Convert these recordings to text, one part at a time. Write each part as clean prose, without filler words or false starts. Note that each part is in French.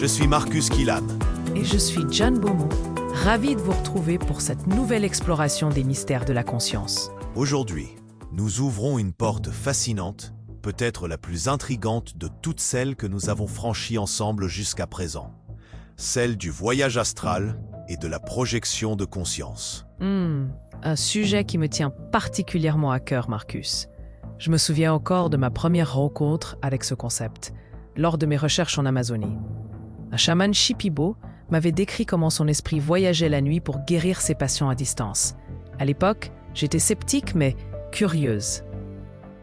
Je suis Marcus Killam. Et je suis John Beaumont, ravi de vous retrouver pour cette nouvelle exploration des mystères de la conscience. Aujourd'hui, nous ouvrons une porte fascinante, peut-être la plus intrigante de toutes celles que nous avons franchies ensemble jusqu'à présent. Celle du voyage astral et de la projection de conscience. Un sujet qui me tient particulièrement à cœur, Marcus. Je me souviens encore de ma première rencontre avec ce concept, lors de mes recherches en Amazonie. Un chaman Shipibo m'avait décrit comment son esprit voyageait la nuit pour guérir ses patients à distance. À l'époque, j'étais sceptique mais curieuse.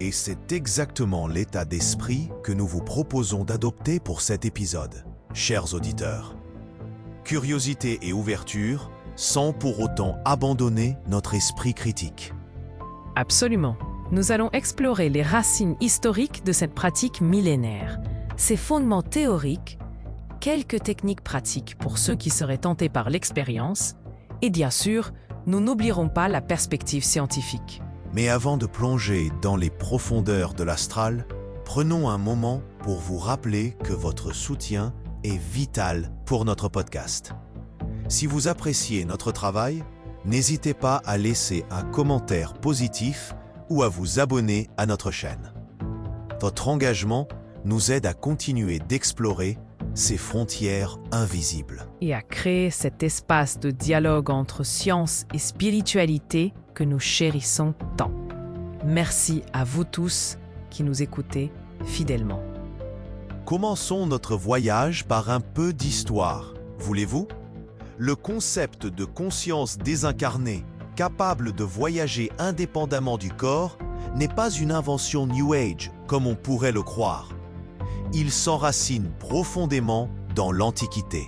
Et c'est exactement l'état d'esprit que nous vous proposons d'adopter pour cet épisode, chers auditeurs. Curiosité et ouverture, sans pour autant abandonner notre esprit critique. Absolument. Nous allons explorer les racines historiques de cette pratique millénaire, ses fondements théoriques, quelques techniques pratiques pour ceux qui seraient tentés par l'expérience, et bien sûr, nous n'oublierons pas la perspective scientifique. Mais avant de plonger dans les profondeurs de l'astral, prenons un moment pour vous rappeler que votre soutien est vital pour notre podcast. Si vous appréciez notre travail, n'hésitez pas à laisser un commentaire positif ou à vous abonner à notre chaîne. Votre engagement nous aide à continuer d'explorer ces frontières invisibles. Et à créer cet espace de dialogue entre science et spiritualité que nous chérissons tant. Merci à vous tous qui nous écoutez fidèlement. Commençons notre voyage par un peu d'histoire. Voulez-vous ? Le concept de conscience désincarnée, capable de voyager indépendamment du corps, n'est pas une invention New Age, comme on pourrait le croire. Il s'enracine profondément dans l'Antiquité.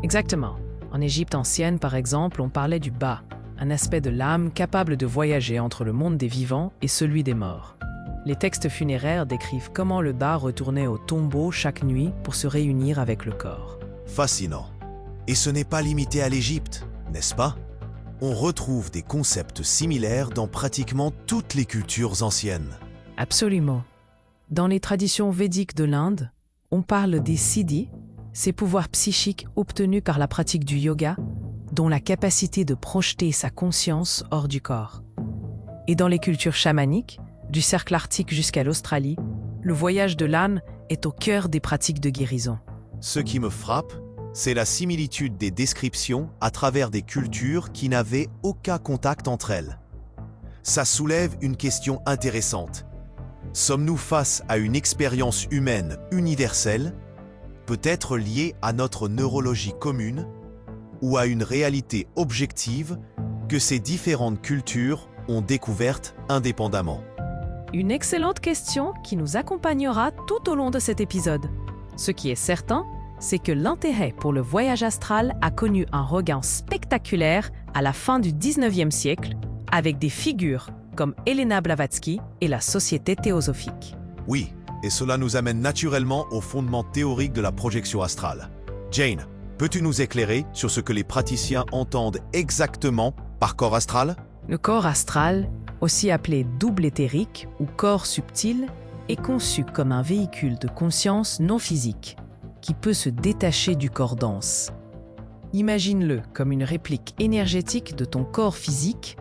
Exactement. En Égypte ancienne, par exemple, on parlait du Ba, un aspect de l'âme capable de voyager entre le monde des vivants et celui des morts. Les textes funéraires décrivent comment le Ba retournait au tombeau chaque nuit pour se réunir avec le corps. Fascinant. Et ce n'est pas limité à l'Égypte, n'est-ce pas ? On retrouve des concepts similaires dans pratiquement toutes les cultures anciennes. Absolument. Dans les traditions védiques de l'Inde, on parle des siddhis, ces pouvoirs psychiques obtenus par la pratique du yoga, dont la capacité de projeter sa conscience hors du corps. Et dans les cultures chamaniques, du cercle arctique jusqu'à l'Australie, le voyage de l'âne est au cœur des pratiques de guérison. Ce qui me frappe, c'est la similitude des descriptions à travers des cultures qui n'avaient aucun contact entre elles. Ça soulève une question intéressante. Sommes-nous face à une expérience humaine universelle, peut-être liée à notre neurologie commune, ou à une réalité objective que ces différentes cultures ont découverte indépendamment? Une excellente question qui nous accompagnera tout au long de cet épisode. Ce qui est certain, c'est que l'intérêt pour le voyage astral a connu un regain spectaculaire à la fin du 19e siècle, avec des figures comme Helena Blavatsky et la Société théosophique. Oui, et cela nous amène naturellement au fondement théorique de la projection astrale. Jane, peux-tu nous éclairer sur ce que les praticiens entendent exactement par corps astral ? Le corps astral, aussi appelé double éthérique ou corps subtil, est conçu comme un véhicule de conscience non physique, qui peut se détacher du corps dense. Imagine-le comme une réplique énergétique de ton corps physique,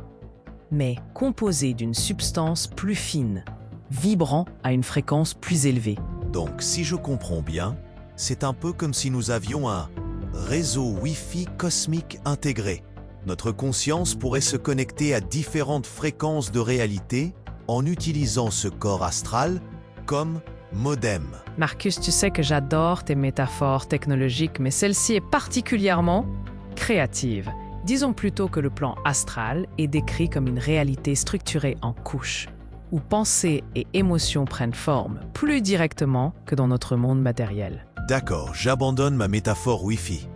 mais composé d'une substance plus fine, vibrant à une fréquence plus élevée. Donc, si je comprends bien, c'est un peu comme si nous avions un réseau Wi-Fi cosmique intégré. Notre conscience pourrait se connecter à différentes fréquences de réalité en utilisant ce corps astral comme modem. Marcus, tu sais que j'adore tes métaphores technologiques, mais celle-ci est particulièrement créative. Disons plutôt que le plan astral est décrit comme une réalité structurée en couches, où pensées et émotions prennent forme plus directement que dans notre monde matériel. D'accord, j'abandonne ma métaphore Wi-Fi.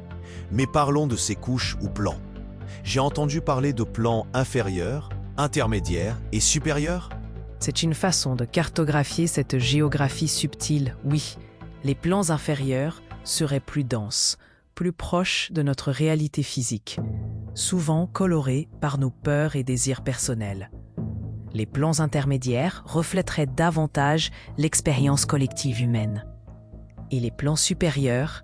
Mais parlons de ces couches ou plans. J'ai entendu parler de plans inférieurs, intermédiaires et supérieurs. C'est une façon de cartographier cette géographie subtile, oui. Les plans inférieurs seraient plus denses, plus proches de notre réalité physique, souvent colorés par nos peurs et désirs personnels. Les plans intermédiaires reflèteraient davantage l'expérience collective humaine. Et les plans supérieurs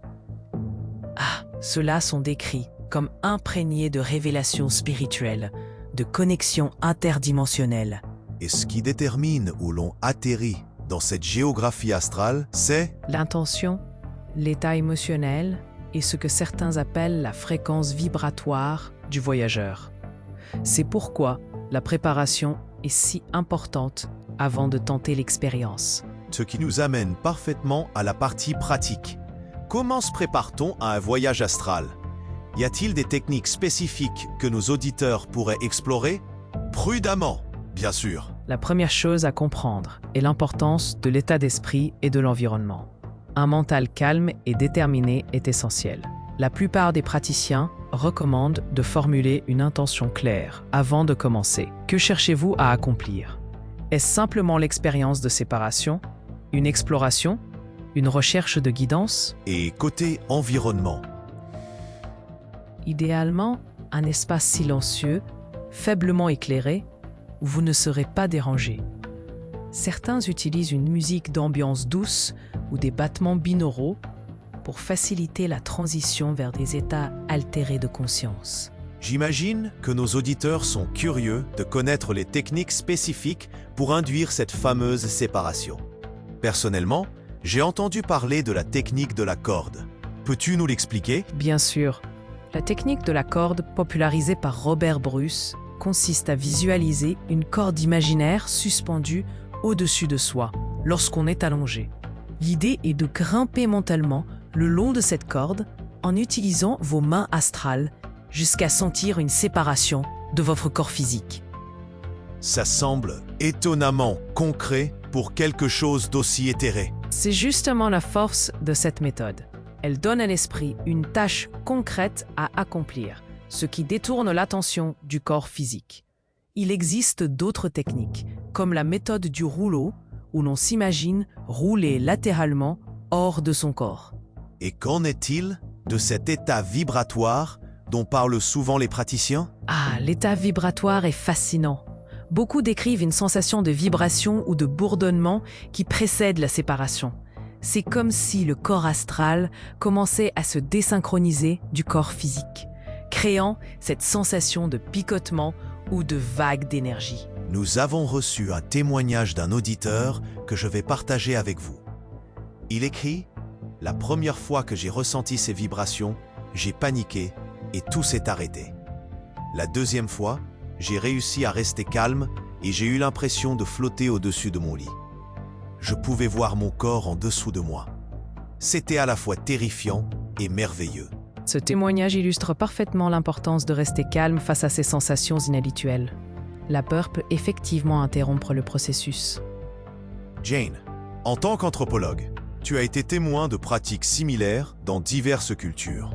Ah, ceux-là sont décrits comme imprégnés de révélations spirituelles, de connexions interdimensionnelles. Et ce qui détermine où l'on atterrit dans cette géographie astrale, c'est L'intention, l'état émotionnel et ce que certains appellent la fréquence vibratoire du voyageur. C'est pourquoi la préparation est si importante avant de tenter l'expérience. ce qui nous amène parfaitement à la partie pratique. Comment se prépare-t-on à un voyage astral? Y a-t-il des techniques spécifiques que nos auditeurs pourraient explorer? Prudemment, bien sûr. La première chose à comprendre est l'importance de l'état d'esprit et de l'environnement. Un mental calme et déterminé est essentiel. La plupart des praticiens recommandent de formuler une intention claire avant de commencer. Que cherchez-vous à accomplir? Est-ce simplement l'expérience de séparation, une exploration, une recherche de guidance? Et côté environnement, Idéalement, un espace silencieux, faiblement éclairé, où vous ne serez pas dérangé. Certains utilisent une musique d'ambiance douce ou des battements binauraux pour faciliter la transition vers des états altérés de conscience. j'imagine que nos auditeurs sont curieux de connaître les techniques spécifiques pour induire cette fameuse séparation. Personnellement, j'ai entendu parler de la technique de la corde. Peux-tu nous l'expliquer? Bien sûr, la technique de la corde, popularisée par Robert Bruce, consiste à visualiser une corde imaginaire suspendue au-dessus de soi lorsqu'on est allongé. L'idée est de grimper mentalement le long de cette corde en utilisant vos mains astrales jusqu'à sentir une séparation de votre corps physique. Ça semble étonnamment concret pour quelque chose d'aussi éthéré. C'est justement la force de cette méthode. Elle donne à l'esprit une tâche concrète à accomplir, ce qui détourne l'attention du corps physique. Il existe d'autres techniques, comme la méthode du rouleau, où l'on s'imagine rouler latéralement hors de son corps. Et qu'en est-il de cet état vibratoire dont parlent souvent les praticiens? Ah, l'état vibratoire est fascinant. Beaucoup décrivent une sensation de vibration ou de bourdonnement qui précède la séparation. C'est comme si le corps astral commençait à se désynchroniser du corps physique, créant cette sensation de picotement ou de vague d'énergie. Nous avons reçu un témoignage d'un auditeur que je vais partager avec vous. Il écrit « La première fois que j'ai ressenti ces vibrations, j'ai paniqué et tout s'est arrêté. La deuxième fois, j'ai réussi à rester calme et j'ai eu l'impression de flotter au-dessus de mon lit. Je pouvais voir mon corps en dessous de moi. C'était à la fois terrifiant et merveilleux. » Ce témoignage illustre parfaitement l'importance de rester calme face à ces sensations inhabituelles. La peur peut effectivement interrompre le processus. Jane, en tant qu'anthropologue, tu as été témoin de pratiques similaires dans diverses cultures.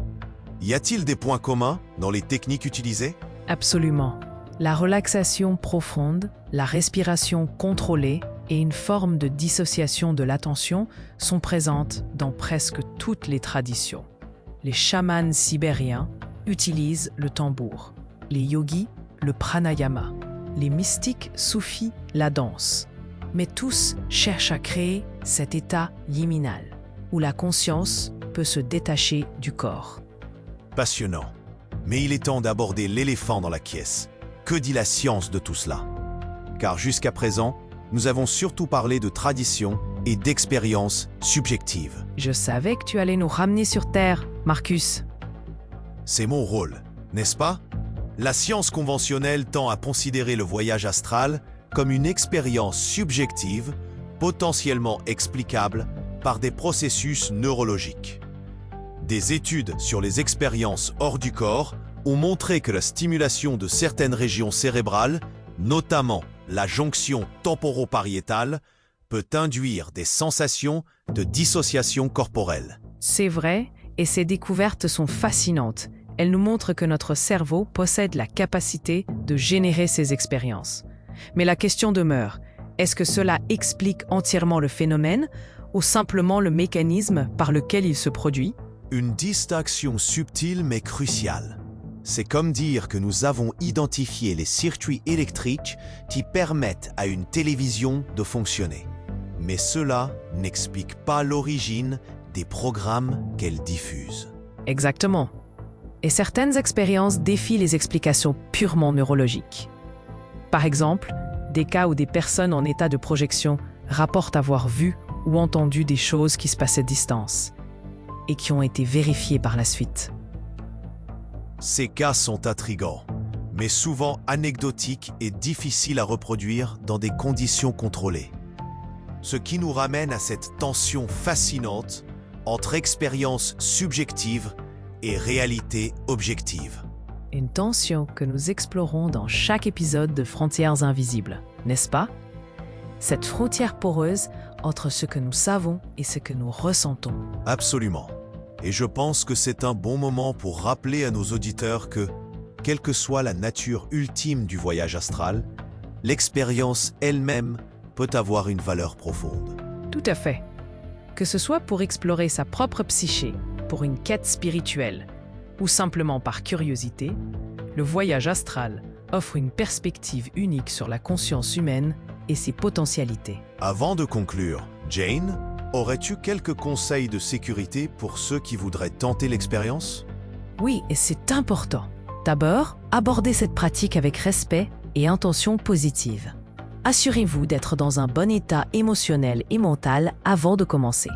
Y a-t-il des points communs dans les techniques utilisées? Absolument. La relaxation profonde, la respiration contrôlée et une forme de dissociation de l'attention sont présentes dans presque toutes les traditions. Les chamans sibériens utilisent le tambour, les yogis le pranayama, les mystiques soufis la danse. Mais tous cherchent à créer cet état liminal, où la conscience peut se détacher du corps. Passionnant. Mais il est temps d'aborder l'éléphant dans la pièce. Que dit la science de tout cela? Car jusqu'à présent, nous avons surtout parlé de tradition et d'expériences subjectives. Je savais que tu allais nous ramener sur Terre, Marcus. C'est mon rôle, n'est-ce pas? La science conventionnelle tend à considérer le voyage astral comme une expérience subjective, potentiellement explicable par des processus neurologiques. Des études sur les expériences hors du corps ont montré que la stimulation de certaines régions cérébrales, notamment la jonction temporopariétale, peut induire des sensations de dissociation corporelle. C'est vrai, et ces découvertes sont fascinantes. Elles nous montrent que notre cerveau possède la capacité de générer ces expériences. Mais la question demeure, est-ce que cela explique entièrement le phénomène ou simplement le mécanisme par lequel il se produit? Une distinction subtile mais cruciale. C'est comme dire que nous avons identifié les circuits électriques qui permettent à une télévision de fonctionner. Mais cela n'explique pas l'origine des programmes qu'elle diffuse. Exactement. Et certaines expériences défient les explications purement neurologiques. Par exemple, des cas où des personnes en état de projection rapportent avoir vu ou entendu des choses qui se passaient à distance et qui ont été vérifiées par la suite. Ces cas sont intrigants, mais souvent anecdotiques et difficiles à reproduire dans des conditions contrôlées. Ce qui nous ramène à cette tension fascinante entre expérience subjective et réalité objective. Une tension que nous explorons dans chaque épisode de Frontières invisibles, n'est-ce pas? Cette frontière poreuse entre ce que nous savons et ce que nous ressentons. Absolument. Et je pense que c'est un bon moment pour rappeler à nos auditeurs que, quelle que soit la nature ultime du voyage astral, l'expérience elle-même peut avoir une valeur profonde. Tout à fait. Que ce soit pour explorer sa propre psyché, pour une quête spirituelle, ou simplement par curiosité, le voyage astral offre une perspective unique sur la conscience humaine et ses potentialités. Avant de conclure, Jane, aurais-tu quelques conseils de sécurité pour ceux qui voudraient tenter l'expérience? Oui, et c'est important. D'abord, abordez cette pratique avec respect et intention positive. Assurez-vous d'être dans un bon état émotionnel et mental avant de commencer.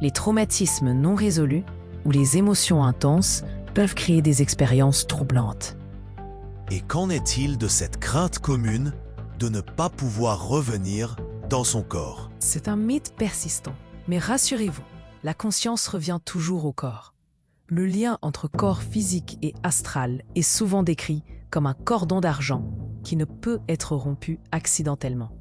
Les traumatismes non résolus ou les émotions intenses peuvent créer des expériences troublantes. Et qu'en est-il de cette crainte commune de ne pas pouvoir revenir dans son corps? C'est un mythe persistant, mais rassurez-vous, la conscience revient toujours au corps. Le lien entre corps physique et astral est souvent décrit comme un cordon d'argent qui ne peut être rompu accidentellement.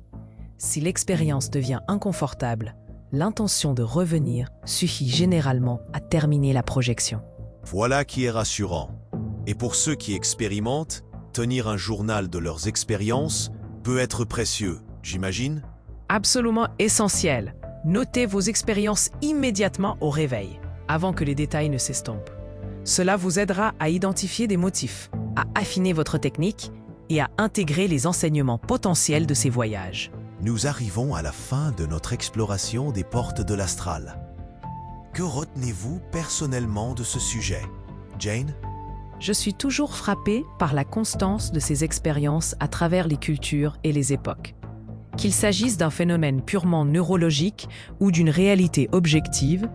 Si l'expérience devient inconfortable, l'intention de revenir suffit généralement à terminer la projection. Voilà qui est rassurant. Et pour ceux qui expérimentent, tenir un journal de leurs expériences peut être précieux, j'imagine? Absolument essentiel. Notez vos expériences immédiatement au réveil, avant que les détails ne s'estompent. Cela vous aidera à identifier des motifs, à affiner votre technique et à intégrer les enseignements potentiels de ces voyages. Nous arrivons à la fin de notre exploration des portes de l'astral. Que retenez-vous personnellement de ce sujet, Jane? Je suis toujours frappée par la constance de ces expériences à travers les cultures et les époques. Qu'il s'agisse d'un phénomène purement neurologique ou d'une réalité objective,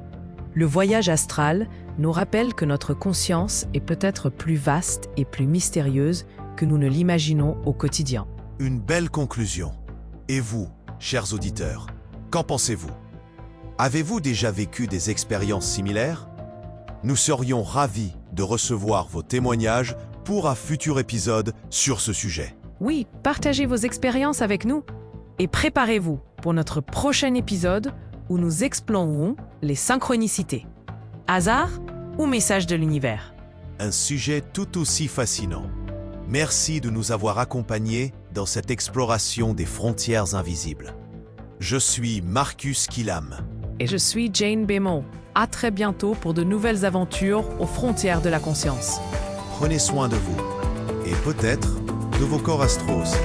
le voyage astral nous rappelle que notre conscience est peut-être plus vaste et plus mystérieuse que nous ne l'imaginons au quotidien. Une belle conclusion. Et vous, chers auditeurs, qu'en pensez-vous? Avez-vous déjà vécu des expériences similaires? Nous serions ravis de recevoir vos témoignages pour un futur épisode sur ce sujet. Oui, partagez vos expériences avec nous et préparez-vous pour notre prochain épisode où nous explorerons les synchronicités. Hasard ou message de l'univers? Un sujet tout aussi fascinant. Merci de nous avoir accompagnés dans cette exploration des frontières invisibles. Je suis Marcus Killam. Et je suis Jane Bémont. À très bientôt pour de nouvelles aventures aux frontières de la conscience. Prenez soin de vous et peut-être de vos corps astraux aussi.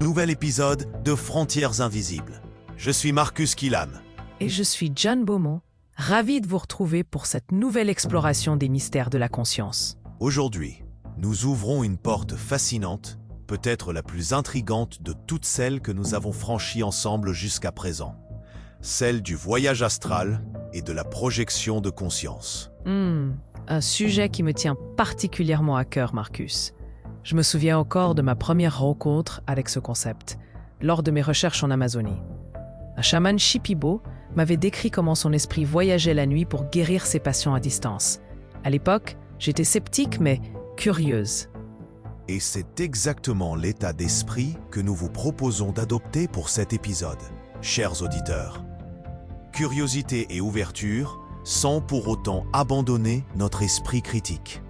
Nouvel épisode de Frontières invisibles. Je suis Marcus Killam. Et je suis Jane Beaumont, ravie de vous retrouver pour cette nouvelle exploration des mystères de la conscience. Aujourd'hui, nous ouvrons une porte fascinante, peut-être la plus intrigante de toutes celles que nous avons franchies ensemble jusqu'à présent. Celle du voyage astral et de la projection de conscience. Un sujet qui me tient particulièrement à cœur, Marcus. Je me souviens encore de ma première rencontre avec ce concept, lors de mes recherches en Amazonie. Un chaman Shipibo m'avait décrit comment son esprit voyageait la nuit pour guérir ses patients à distance. À l'époque, j'étais sceptique mais curieuse. Et c'est exactement l'état d'esprit que nous vous proposons d'adopter pour cet épisode, chers auditeurs. Curiosité et ouverture, sans pour autant abandonner notre esprit critique.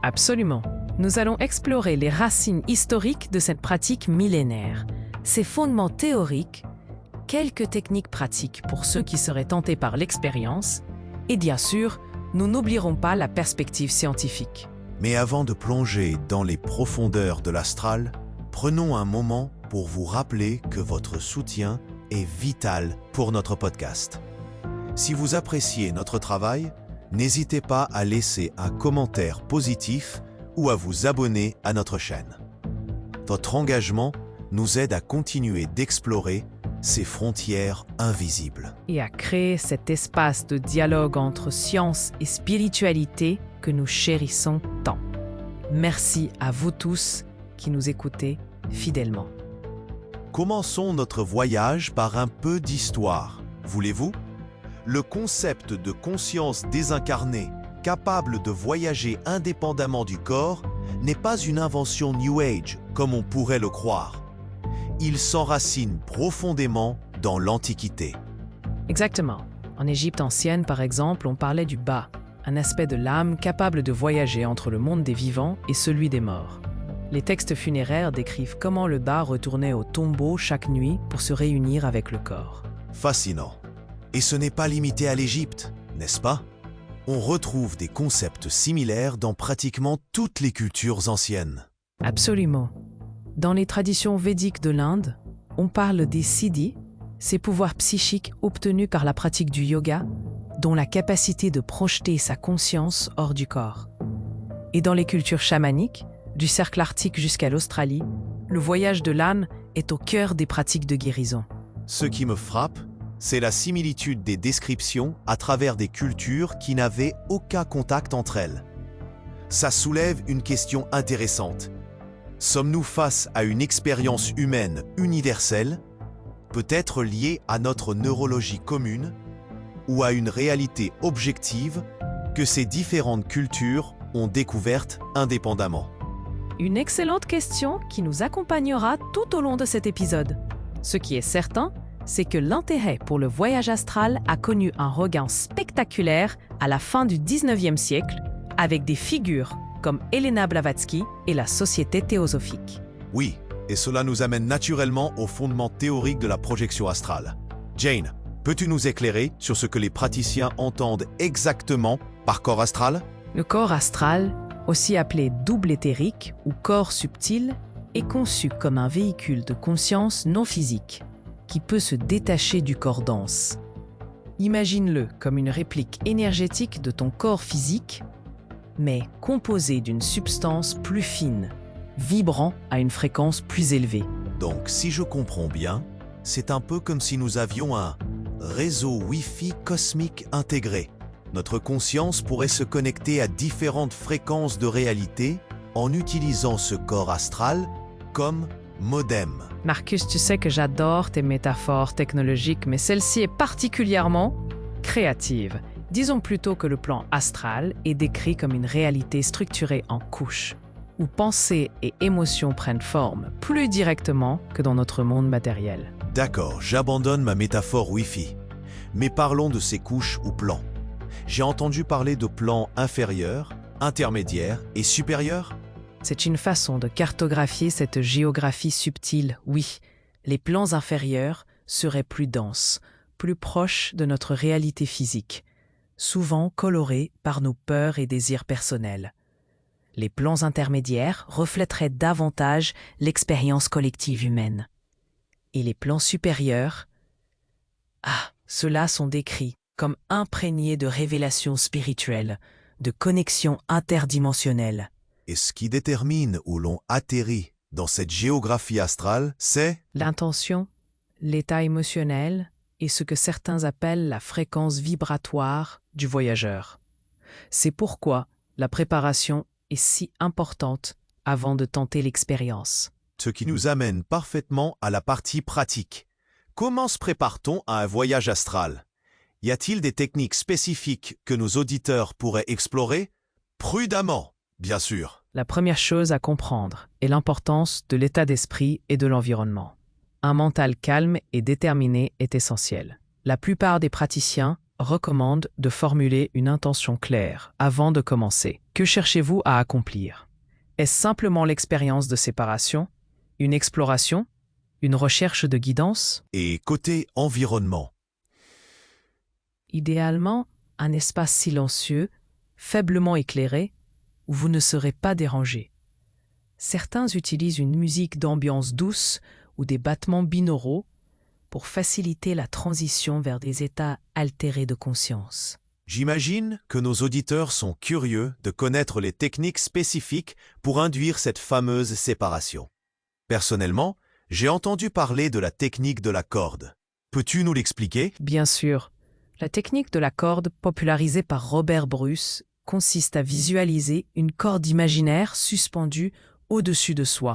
Absolument. Nous allons explorer les racines historiques de cette pratique millénaire, ses fondements théoriques, quelques techniques pratiques pour ceux qui seraient tentés par l'expérience, et bien sûr, nous n'oublierons pas la perspective scientifique. Mais avant de plonger dans les profondeurs de l'astral, prenons un moment pour vous rappeler que votre soutien est vital pour notre podcast. Si vous appréciez notre travail, n'hésitez pas à laisser un commentaire positif ou à vous abonner à notre chaîne. Votre engagement nous aide à continuer d'explorer ces frontières invisibles. Et à créer cet espace de dialogue entre science et spiritualité que nous chérissons tant. Merci à vous tous qui nous écoutez fidèlement. Commençons notre voyage par un peu d'histoire. Voulez-vous? Le concept de conscience désincarnée, capable de voyager indépendamment du corps, n'est pas une invention New Age, comme on pourrait le croire. Il s'enracine profondément dans l'Antiquité. Exactement. En Égypte ancienne, par exemple, on parlait du Ba, un aspect de l'âme capable de voyager entre le monde des vivants et celui des morts. Les textes funéraires décrivent comment le Ba retournait au tombeau chaque nuit pour se réunir avec le corps. Fascinant. Et ce n'est pas limité à l'Égypte, n'est-ce pas? On retrouve des concepts similaires dans pratiquement toutes les cultures anciennes. Absolument. Dans les traditions védiques de l'Inde, on parle des siddhis, ces pouvoirs psychiques obtenus par la pratique du yoga, dont la capacité de projeter sa conscience hors du corps. Et dans les cultures chamaniques, du cercle arctique jusqu'à l'Australie, le voyage de l'âme est au cœur des pratiques de guérison. Ce qui me frappe, c'est la similitude des descriptions à travers des cultures qui n'avaient aucun contact entre elles. Ça soulève une question intéressante. Sommes-nous face à une expérience humaine universelle, peut-être liée à notre neurologie commune, ou à une réalité objective que ces différentes cultures ont découverte indépendamment? Une excellente question qui nous accompagnera tout au long de cet épisode. Ce qui est certain, c'est que l'intérêt pour le voyage astral a connu un regain spectaculaire à la fin du 19e siècle, avec des figures comme Helena Blavatsky et la Société théosophique. Oui, et cela nous amène naturellement au fondement théorique de la projection astrale. Jane, peux-tu nous éclairer sur ce que les praticiens entendent exactement par corps astral? Le corps astral, aussi appelé double éthérique ou corps subtil, est conçu comme un véhicule de conscience non physique, qui peut se détacher du corps dense. Imagine-le comme une réplique énergétique de ton corps physique, mais composé d'une substance plus fine, vibrant à une fréquence plus élevée. Donc, si je comprends bien, c'est un peu comme si nous avions un réseau Wi-Fi cosmique intégré. Notre conscience pourrait se connecter à différentes fréquences de réalité en utilisant ce corps astral comme modem. Marcus, tu sais que j'adore tes métaphores technologiques, mais celle-ci est particulièrement créative. Disons plutôt que le plan astral est décrit comme une réalité structurée en couches, où pensées et émotions prennent forme plus directement que dans notre monde matériel. D'accord, j'abandonne ma métaphore Wi-Fi. Mais parlons de ces couches ou plans. J'ai entendu parler de plans inférieurs, intermédiaires et supérieurs. C'est une façon de cartographier cette géographie subtile, oui. Les plans inférieurs seraient plus denses, plus proches de notre réalité physique, souvent colorés par nos peurs et désirs personnels. Les plans intermédiaires reflèteraient davantage l'expérience collective humaine. Et les plans supérieurs, ceux-là sont décrits comme imprégnés de révélations spirituelles, de connexions interdimensionnelles. Et ce qui détermine où l'on atterrit dans cette géographie astrale, c'est l'intention, l'état émotionnel et ce que certains appellent la fréquence vibratoire du voyageur. C'est pourquoi la préparation est si importante avant de tenter l'expérience. Ce qui nous amène parfaitement à la partie pratique. Comment se prépare-t-on à un voyage astral? Y a-t-il des techniques spécifiques que nos auditeurs pourraient explorer? Prudemment, bien sûr. La première chose à comprendre est l'importance de l'état d'esprit et de l'environnement. Un mental calme et déterminé est essentiel. La plupart des praticiens recommandent de formuler une intention claire avant de commencer. Que cherchez-vous à accomplir? Est-ce simplement l'expérience de séparation, une exploration, Une recherche de guidance? Et côté environnement, Idéalement, un espace silencieux, faiblement éclairé, où vous ne serez pas dérangé. Certains utilisent une musique d'ambiance douce ou des battements binauraux pour faciliter la transition vers des états altérés de conscience. j'imagine que nos auditeurs sont curieux de connaître les techniques spécifiques pour induire cette fameuse séparation. Personnellement, j'ai entendu parler de la technique de la corde. Peux-tu nous l'expliquer? Bien sûr, la technique de la corde, popularisée par Robert Bruce, consiste à visualiser une corde imaginaire suspendue au-dessus de soi.